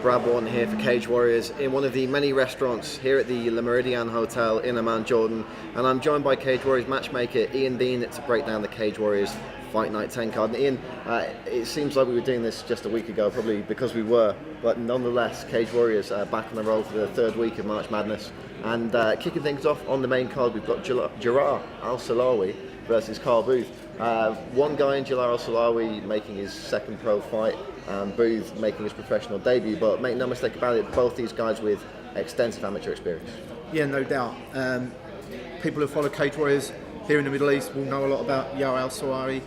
Brad Wharton here for Cage Warriors in one of the many restaurants here at the Le Méridien Hotel in Amman, Jordan, and I'm joined by Cage Warriors matchmaker Ian Dean to break down the Cage Warriors Fight Night 10 card. And Ian, it seems like we were doing this just a week ago, probably because we were, but nonetheless, Cage Warriors back on the roll for the third week of March Madness. And kicking things off on the main card, we've got Yair AlSahari versus Colberth. One guy in Yair AlSahari making his second pro fight, and Booth making his professional debut, but make no mistake about it, both these guys with extensive amateur experience. Yeah, no doubt. People who follow Cage Warriors here in the Middle East will know a lot about Yair AlSahari.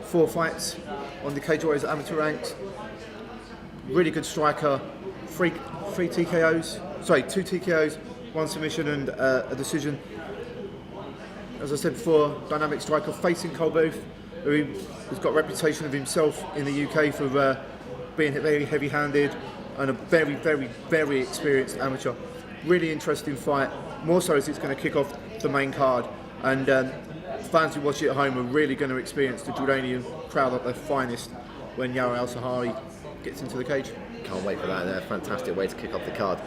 4 fights on the Cage Warriors amateur ranks. Really good striker. 2 TKOs, 1 submission and a decision. As I said before, dynamic striker facing Colberth, who has got a reputation of himself in the UK for being very heavy-handed and a very, very, very experienced amateur. Really interesting fight, more so as it's going to kick off the main card. And fans who watch it at home are really going to experience the Jordanian crowd at their finest when Yair AlSahari gets into the cage. Can't wait for that. A fantastic way to kick off the card.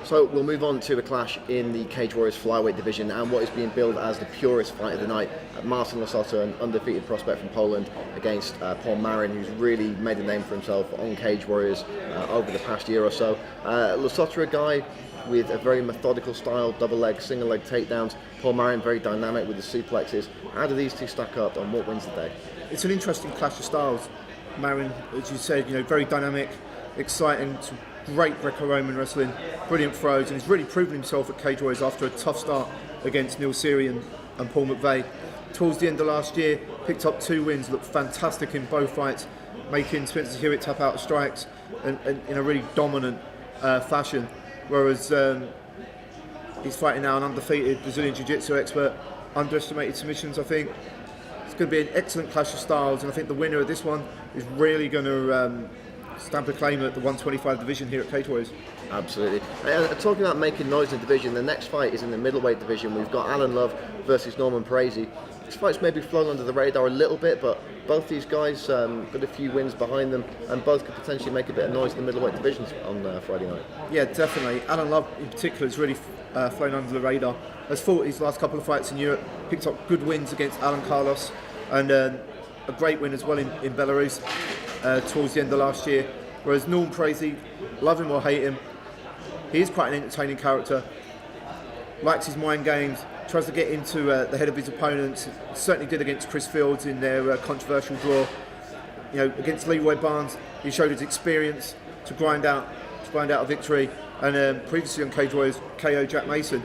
So we'll move on to a clash in the Cage Warriors flyweight division and what is being billed as the purest fight of the night. Marcin Lasota, an undefeated prospect from Poland, against Paul Marin, who's really made a name for himself on Cage Warriors over the past year or so. Lasota, a guy with a very methodical style, double leg, single leg takedowns. Paul Marin very dynamic with the suplexes. How do these two stack up and what wins the day? It's an interesting clash of styles. Marin, as you said, very dynamic, exciting, great Greco-Roman wrestling, brilliant throws, and he's really proven himself at Cage Warriors after a tough start against Neil Seary and Paul McVeigh. Towards the end of last year, picked up 2 wins, looked fantastic in both fights, making Spencer Hewitt tap out of strikes and in a really dominant fashion. Whereas he's fighting now an undefeated Brazilian Jiu-Jitsu expert, underestimated submissions, I think. It's going to be an excellent clash of styles, and I think the winner of this one is really going to stamp a claim at the 125 division here at Cage Warriors. Absolutely. Talking about making noise in the division, the next fight is in the middleweight division. We've got Alan Love versus Norman Parisi. This fight's maybe flown under the radar a little bit, but both these guys got a few wins behind them, and both could potentially make a bit of noise in the middleweight divisions on Friday night. Yeah, definitely. Alan Love in particular has really flown under the radar. Has fought his last couple of fights in Europe, picked up good wins against Alan Carlos, and a great win as well in Belarus towards the end of last year. Whereas Norman Parisi, love him or hate him, he is quite an entertaining character, likes his mind games, tries to get into the head of his opponents. Certainly did against Chris Fields in their controversial draw. Against Leroy Barnes, he showed his experience to grind out a victory, and previously on Cage Warriors, KO Jack Mason.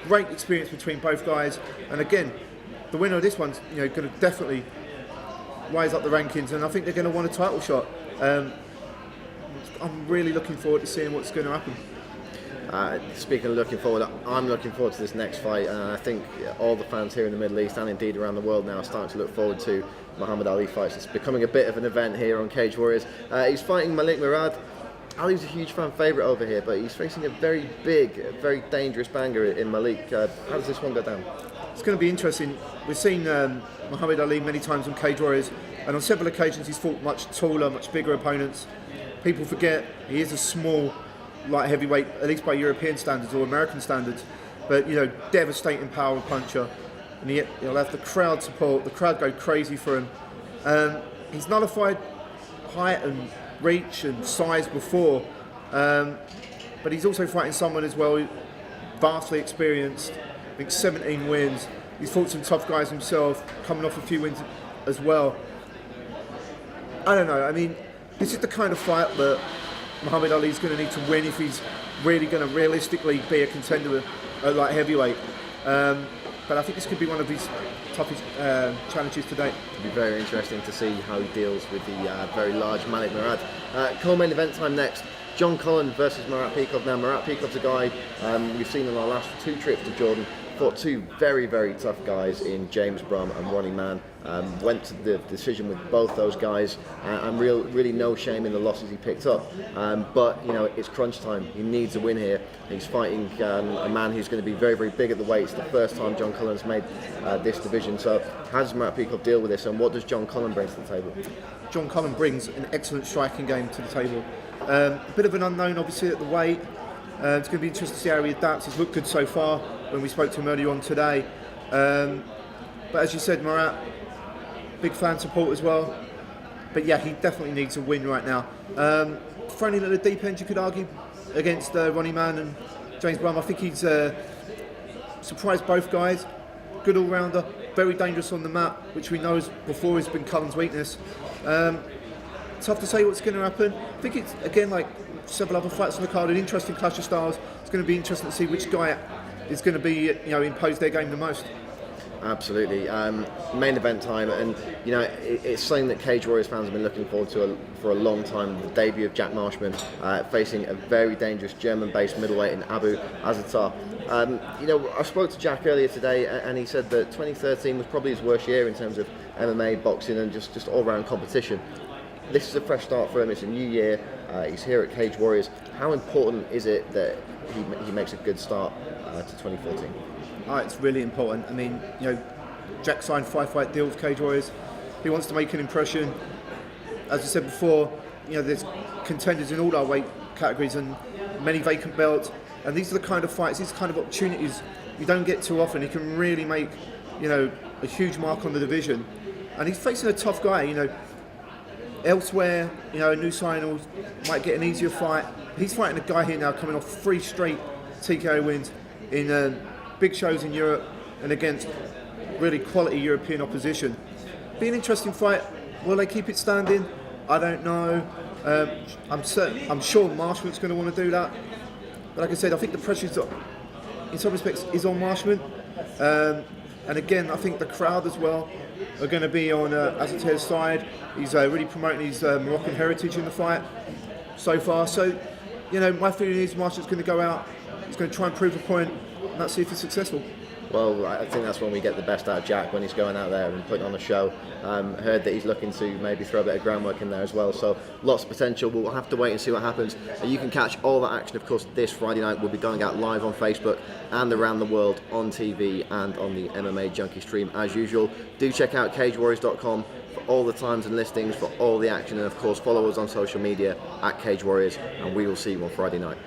Great experience between both guys, and again, the winner of this one's going to definitely rise up the rankings, and I think they're going to want a title shot. I'm really looking forward to seeing what's going to happen. Speaking of looking forward, I'm looking forward to this next fight, and I think all the fans here in the Middle East and indeed around the world now are starting to look forward to Muhammad Ali fights. It's becoming a bit of an event here on Cage Warriors. He's fighting Malik. Ali's a huge fan favourite over here, but he's facing a very big, very dangerous banger in Malik. How does this one go down? It's going to be interesting. We've seen Muhammad Ali many times on Cage Warriors, and on several occasions he's fought much taller, much bigger opponents. People forget he is a small light heavyweight, at least by European standards or American standards, but devastating power puncher, and he'll have the crowd support. The crowd go crazy for him. He's nullified height and reach and size before, but he's also fighting someone as well vastly experienced. I think 17 wins. He's fought some tough guys himself, coming off a few wins as well. I don't know. I mean, this is the kind of fight that Muhammad Ali's going to need to win if he's really going to realistically be a contender at light heavyweight. But I think this could be one of his toughest challenges to date. It'll be very interesting to see how he deals with the very large Malik Murad. Co-main event time next. John Cullen versus Marat Peacock. Now, Marat Peacock's a guy we've seen in our last 2 trips to Jordan. Fought 2 very, very tough guys in James Brum and Ronnie Mann. Went to the decision with both those guys, and really no shame in the losses he picked up. But it's crunch time. He needs a win here. He's fighting a man who's going to be very, very big at the weight. It's the first time John Cullen's made this division. So how does Marat Peacock deal with this, and what does John Cullen bring to the table? John Cullen brings an excellent striking game to the table. A bit of an unknown, obviously, at the weight. It's going to be interesting to see how he adapts. He's looked good so far when we spoke to him earlier on today. But as you said, Murat, big fan support as well. But yeah, he definitely needs a win right now. Thrown in at the deep end, you could argue, against Ronnie Mann and James Blum. I think he's surprised both guys. Good all-rounder, very dangerous on the mat, which we know before has been Cullen's weakness. Tough to say what's going to happen. I think it's, again, like several other fights on the card, an interesting clash of styles. It's going to be interesting to see which guy is going to be, impose their game the most. Absolutely. Main event time, and it's something that Cage Warriors fans have been looking forward to for a long time. The debut of Jack Marshman facing a very dangerous German-based middleweight in Abu Azaitar. I spoke to Jack earlier today, and he said that 2013 was probably his worst year in terms of MMA, boxing, and just all-round competition. This is a fresh start for him. It's a new year. He's here at Cage Warriors. How important is it that he makes a good start to 2014? It's really important. I mean, Jack signed 5-fight deal with Cage Warriors. He wants to make an impression. As I said before, there's contenders in all our weight categories and many vacant belts. And these are the kind of fights, these kind of opportunities you don't get too often. He can really make, a huge mark on the division. And he's facing a tough guy. Elsewhere, a new signing might get an easier fight. He's fighting a guy here now coming off 3 straight TKO wins in big shows in Europe and against really quality European opposition. Be an interesting fight. Will they keep it standing? I don't know. I'm sure Marshman's going to want to do that. But like I said, I think the pressure in some respects is on Marshman. And again, I think the crowd as well are going to be on Azaitar's side. He's really promoting his Moroccan heritage in the fight so far. So, my feeling is Marshman's going to go out. He's going to try and prove a point. And let's see if he's successful. Well, I think that's when we get the best out of Jack, when he's going out there and putting on a show. Heard that he's looking to maybe throw a bit of groundwork in there as well. So lots of potential. We'll have to wait and see what happens. You can catch all that action, of course, this Friday night. We'll be going out live on Facebook and around the world on TV and on the MMA Junkie stream as usual. Do check out cagewarriors.com for all the times and listings for all the action. And of course, follow us on social media at Cage Warriors. And we will see you on Friday night.